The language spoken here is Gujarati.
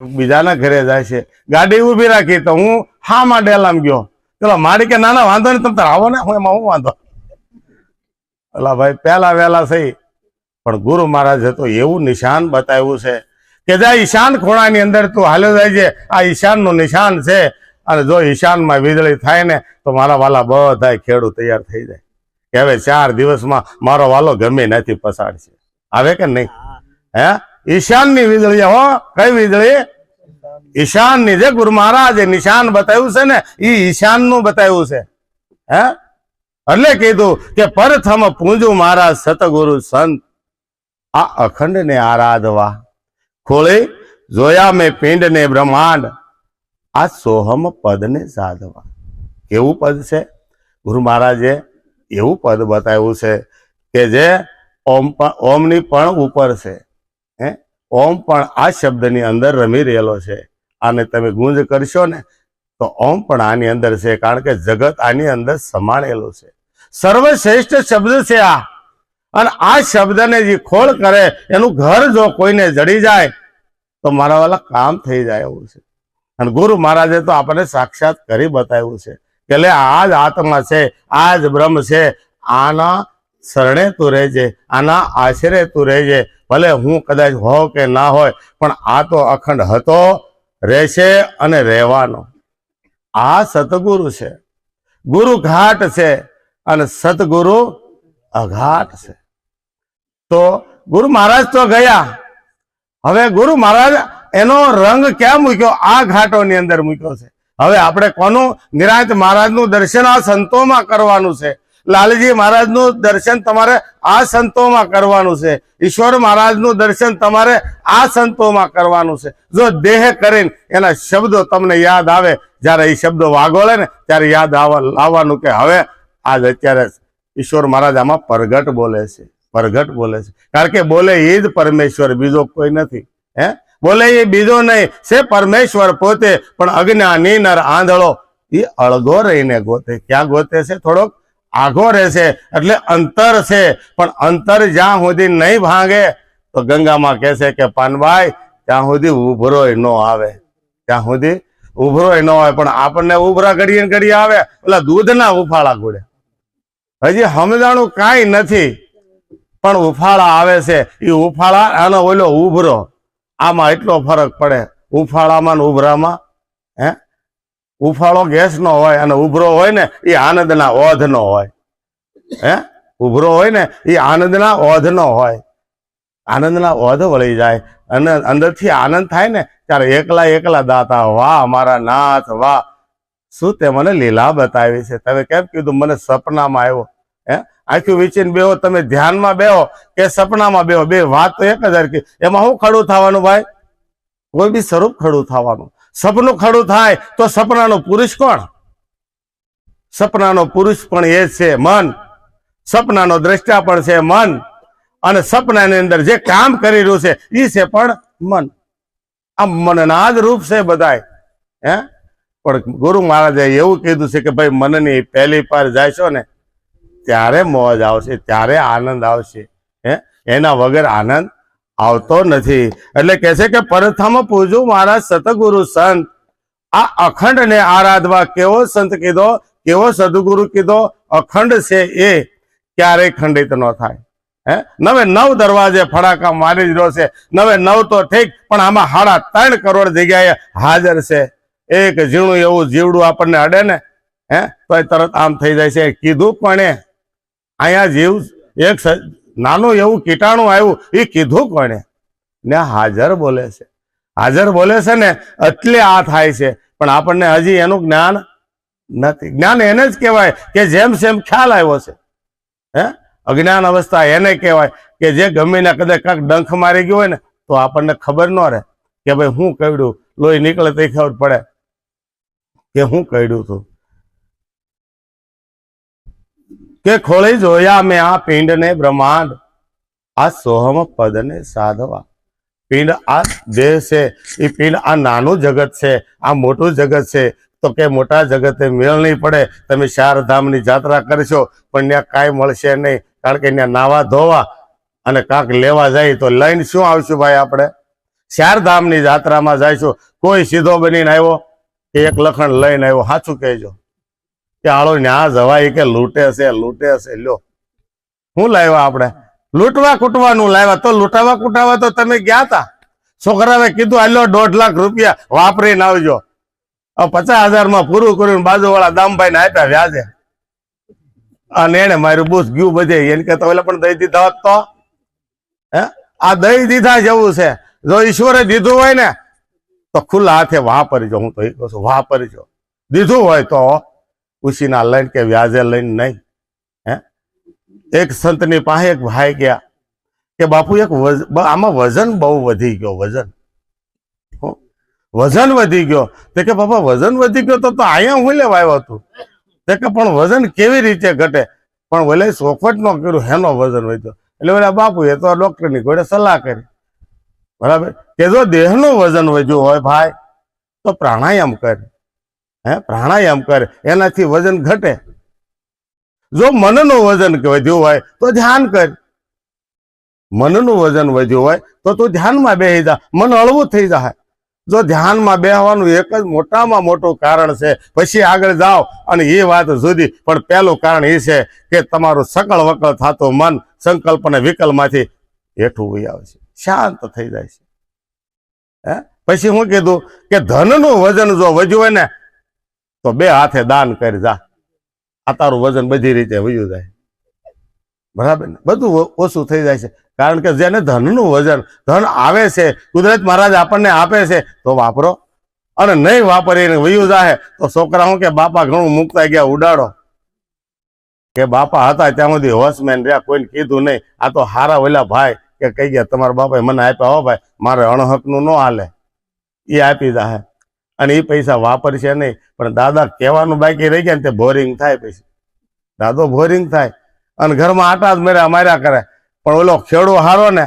બીજાના ઘરે જાય છે, ગાડી ઉભી રાખી તો હું હામાં ડેલામ ગયો, ચલો મારી કે નાના વાંધો નહીં, તમે તાર આવો ને, હું એમાં હું વાંધો. અલા ભાઈ પહેલા વહેલા થઈ, પણ ગુરુ મહારાજે તો એવું નિશાન બતાવ્યું છે કે જ્યાં ઈશાન ખૂણાની અંદર તું હાલ્યો જાય છે, આ ઈશાનનું નિશાન છે, અને જો ઈશાનમાં વીજળી થાય ને તો મારા વાલા બધા ખેડૂત તૈયાર થઈ જાય કે હવે 4 દિવસમાં મારો વાલો ગમે નથી પસાડશે, આવે કે નહીં? હે, ઈશાનની વીજળી હો. કઈ વીજળી? ઈશાનની. જે ગુરુ મહારાજે નિશાન બતાવ્યું છે ને એ ઈશાનનું બતાવ્યું છે. હે, એટલે કીધું કે પ્રથમ પૂંજું મહારાજ સતગુરુ સંત, આ અખંડ ને આરાધવા, ખોળી જોયા મેં પિંડ ને બ્રહ્માંડ, આ સોહમ પદ ને સાધવા. કેવું પદ છે? ગુરુ મહારાજે એવું પદ બતાવ્યું છે કે જે ઓમની પણ ઉપર છે. હે, ઓમ પણ આ શબ્દની અંદર રમી રહેલો છે. આને તમે ગુંજ કરશો ને તો ઓમ પણ આની અંદર છે, કારણ કે જગત આની અંદર સમાયેલું છે. સર્વશ્રેષ્ઠ શબ્દ છે આ, અને આ શબ્દને જે ખોળ કરે એનું ઘર જો કોઈને જડી જાય તો મારા વાલા કામ થઈ જાય એવું છે. અને ગુરુ મહારાજે તો આપણને સાક્ષાત કરી બતાવ્યું છે કે લે આ જ આત્મા છે, આ જ બ્રહ્મ છે, આના શરણે તું રહેજે, આના આશરે તું રહેજે. ભલે હું કદાચ હોવ કે ના હોય, પણ આ તો અખંડ હતો, રહેશે અને રહેવાનો. આ સતગુરુ છે. ગુરુ ઘાટ છે અને સતગુરુ અઘાટ છે. તો ગુરુ મહારાજ તો ગયા, હવે ગુરુ મહારાજ એનો રંગ ક્યાં મૂક્યો? આ ઘાટોની અંદર મૂક્યો છે. હવે આપણે કોનું? નિરાંત મહારાજનું દર્શન આ સંતોમાં કરવાનું છે. લાલજી મહારાજનું દર્શન તમારે આ સંતોમાં કરવાનું છે. ઈશ્વર મહારાજનું દર્શન તમારે આ સંતોમાં કરવાનું છે. જો દેહ કરીને એના શબ્દો તમને યાદ આવે, જ્યારે એ શબ્દો વાગોળે ને ત્યારે યાદ લાવવાનું કે હવે આજ અત્યારે ઈશ્વર મહારાજ આમાં પરગટ બોલે છે, પરગટ બોલે છે. કારણ કે બોલે એ જ પરમેશ્વર, બીજો કોઈ નથી. હે, બોલે એ બીજો નહીં, છે પરમેશ્વર પોતે. પણ અજ્ઞાની નર આંધળો એ અળગો રહીને ગોતે. ક્યાં ગોતે છે? થોડોક આઘો રહેશે, એટલે અંતર છે. પણ અંતર જ્યાં સુધી નહીં ભાંગે તો ગંગામાં કહે છે કે પાનભાઈ ત્યાં સુધી ઉભરોય ન આવે, ત્યાં સુધી ઉભરોય ન હોય. પણ આપણને ઉભરા ઘડીએ ઘડીએ આવે, એટલે દૂધના ઉફાળા ગોળે. હજી સમજાણું કાંઈ નથી, પણ ઉફાળા આવે છે. એ ઉફાળા આનો ઓલો ઉભરો, આમાં એટલો ફરક પડે ઉફાળામાં ને ઉભરામાં. હે, ઉફાળો ગેસ નો હોય અને ઉભરો હોય ને એ આનંદના ઓધ નો હોય. હે, ઉભરો હોય ને એ આનંદના ઓધ નો હોય. આનંદના ઓધ વળી જાય અને અંદરથી આનંદ થાય ને ત્યારે એકલા એકલા દાતા, વાહ મારા નાથ, વાહ શું તે મને લીલા બતાવી છે. તમે કેમ કીધું? મને સપનામાં આવ્યો. હે, આખું વિચીને બેહો, તમે ધ્યાનમાં બેહો કે સપનામાં બેહો, બે વાત તો એક જ હરખી. એમાં શું ખડું થવાનું ભાઈ? કોઈ બી સ્વરૂપ ખડું થવાનું. સપનું ખડું થાય તો સપનાનો પુરુષ કોણ? સપનાનો પુરુષ પણ એ છે મન. સપનાનો દ્રષ્ટા પણ છે મન, અને સપનાની અંદર જે કામ કરી રહ્યું છે એ છે પણ મન. આ મનના જ રૂપ છે બધાય. હે, પણ ગુરુ મહારાજે એવું કીધું છે કે ભાઈ મનની પહેલી પાર જાય ને ત્યારે મોજ આવશે, ત્યારે આનંદ આવશે. હે, એના વગર આનંદ આવતો નથી. એટલે કે છે કે પ્રથમ પૂજું મહારાજ સતગુરુ સંત, આ અખંડ ને આરાધવા. કેવો સંત કીધો? કેવો સદગુરુ કીધો? અખંડ છે એ ક્યારેય ખંડિત ન થાય. હે, 9 દરવાજે ફડાકા મારી જ રહ્યો છે. 9 તો ઠીક, પણ આમાં 3.5 કરોડ જગ્યાએ હાજર છે. એક ઝીણું એવું જીવડું આપણને અડે ને, હે, તો તરત આમ થઈ જાય છે. કીધું કોણે? અહીંયા જીવ એક નાનું એવું કીટાણું આવ્યું, એ કીધું કોણે? ને હાજર બોલે છે. હાજર બોલે છે ને એટલે આ થાય છે. પણ આપણને હજી એનું જ્ઞાન નથી. જ્ઞાન એને જ કહેવાય કે જેમ જેમ ખ્યાલ આવ્યો છે. હે, અજ્ઞાન અવસ્થા એને કહેવાય કે જે ગમીને કદાચ કાંક ડંખ મારી ગયો હોય ને તો આપણને ખબર ન રહે કે ભાઈ હું કઈડું. લોહી નીકળે તો ખબર પડે કે હું કઈડું છું. કે ખોળી જોયા મેં આ પિંડ ને બ્રહ્માંડ, આ સોહમ પદ ને સાધવા. પિંડ આ દેહ છે, એ પિંડ આ નાનું જગત છે, આ મોટું જગત છે. તો કે મોટા જગતે મેળ નહીં પડે. તમે 4 ધામની જાત્રા કરશો પણ ત્યાં કાંઈ મળશે નહીં, કારણ કે ત્યાં નાવા ધોવા અને કાંક લેવા જાય તો લઈને શું આવશું ભાઈ આપણે? ચારધામની જાત્રામાં જઈશું, કોઈ સીધો બનીને આવ્યો કે એક લખણ લઈને આવ્યો, સાચું કહેજો કે આળો ન્યા જવાય કે લૂંટે છે લ્યો શું લાવ્યા આપણે? લૂંટવા કૂટવાનું લાવ્યા. તો લૂંટાવા કૂટાવા તો તમે ગયા તા. છોકરાએ કીધું આલ્યો 1.5 લાખ રૂપિયા વાપરીને આવજો. 50,000 માં પૂરું કર્યું, બાજુવાળા દામભાઈ ને આપ્યા વ્યાજે, અને એને મારું બુસ ગયું બધે. એને કહેતા ઓલે પણ દઈ દીધા હોત તો, હે આ દઈ દીધા જેવું છે. જો ઈશ્વરે દીધું હોય ને તો ખુલ્લા હાથે વાપરજો. હું તો એ કહું છું, વાપરજો. દીધું હોય તો ઉછીના લઈને કે વ્યાજે લઈને નહીં. હે એક સંતની પાસે એક ભાઈ ગયા કે બાપુ એક આમાં વજન બહુ વધી ગયો, વજન વધી ગયો. તે કે બાપા વજન વધી ગયો તો અહીંયા હું લેવા આવ્યો હતું. તે કે પણ વજન કેવી રીતે ઘટે? પણ ઓલે ચોખવટ નો કર્યું, હેનો વજન વધ્યો. એટલે ઓલા બાપુ એ તો ડોક્ટરની ઘોડે સલાહ કરી, બરાબર, કે જો દેહનું વજન વધ્યું હોય ભાઈ તો પ્રાણાયામ કરે. પ્રાણાયામ કરે, એનાથી વજન ઘટે. જો મનનું વજન વધ્યું હોય તો ધ્યાન કર. મનનું વજન વધ્યું હોય તો તું ધ્યાનમાં બેસી જા, મન હળવું થઈ જાય. જો ધ્યાનમાં બેસવાનું એક જ મોટામાં મોટું કારણ છે, પછી આગળ જાઓ અને એ વાત જુદી. પણ પહેલું કારણ એ છે કે તમારું સકળ વકળ થતું મન સંકલ્પ અને વિકલ્પમાંથી હેઠું વહી આવે છે, શાંત થઈ જાય છે. પછી હું કીધું કે ધનનું વજન જો વધ્યું હોય ને તો 2 હાથે દાન કરી જા, આ તારું વજન બધી રીતે વયું જાય, બરાબર ને? બધું ઓછું થઈ જાય છે. કારણ કે જેને ધનનું વજન, ધન આવે છે, કુદરત મહારાજ આપણને આપે છે તો વાપરો, અને નહીં વાપરીને વયું જાય તો છોકરા હું કે બાપા ઘણું મુકતા ગયા ઉડાડો. કે બાપા હતા ત્યાં સુધી હોશમેન રહ્યા, કોઈને કીધું નહીં. આ તો હારા ઓલા ભાઈ કે કહી ગયા તમારા બાપાએ મને આપ્યા, હો ભાઈ મારે અણહકનું ન હાલે, એ આપી જાય અને એ પૈસા વાપરશે નહીં. પણ દાદા કહેવાનું બાકી રહી ગયા ને તે બોરિંગ થાય. પછી દાદો બોરિંગ થાય અને ઘરમાં આટા જ માર્યા કરે. પણ ઓલો ખેડો હારો ને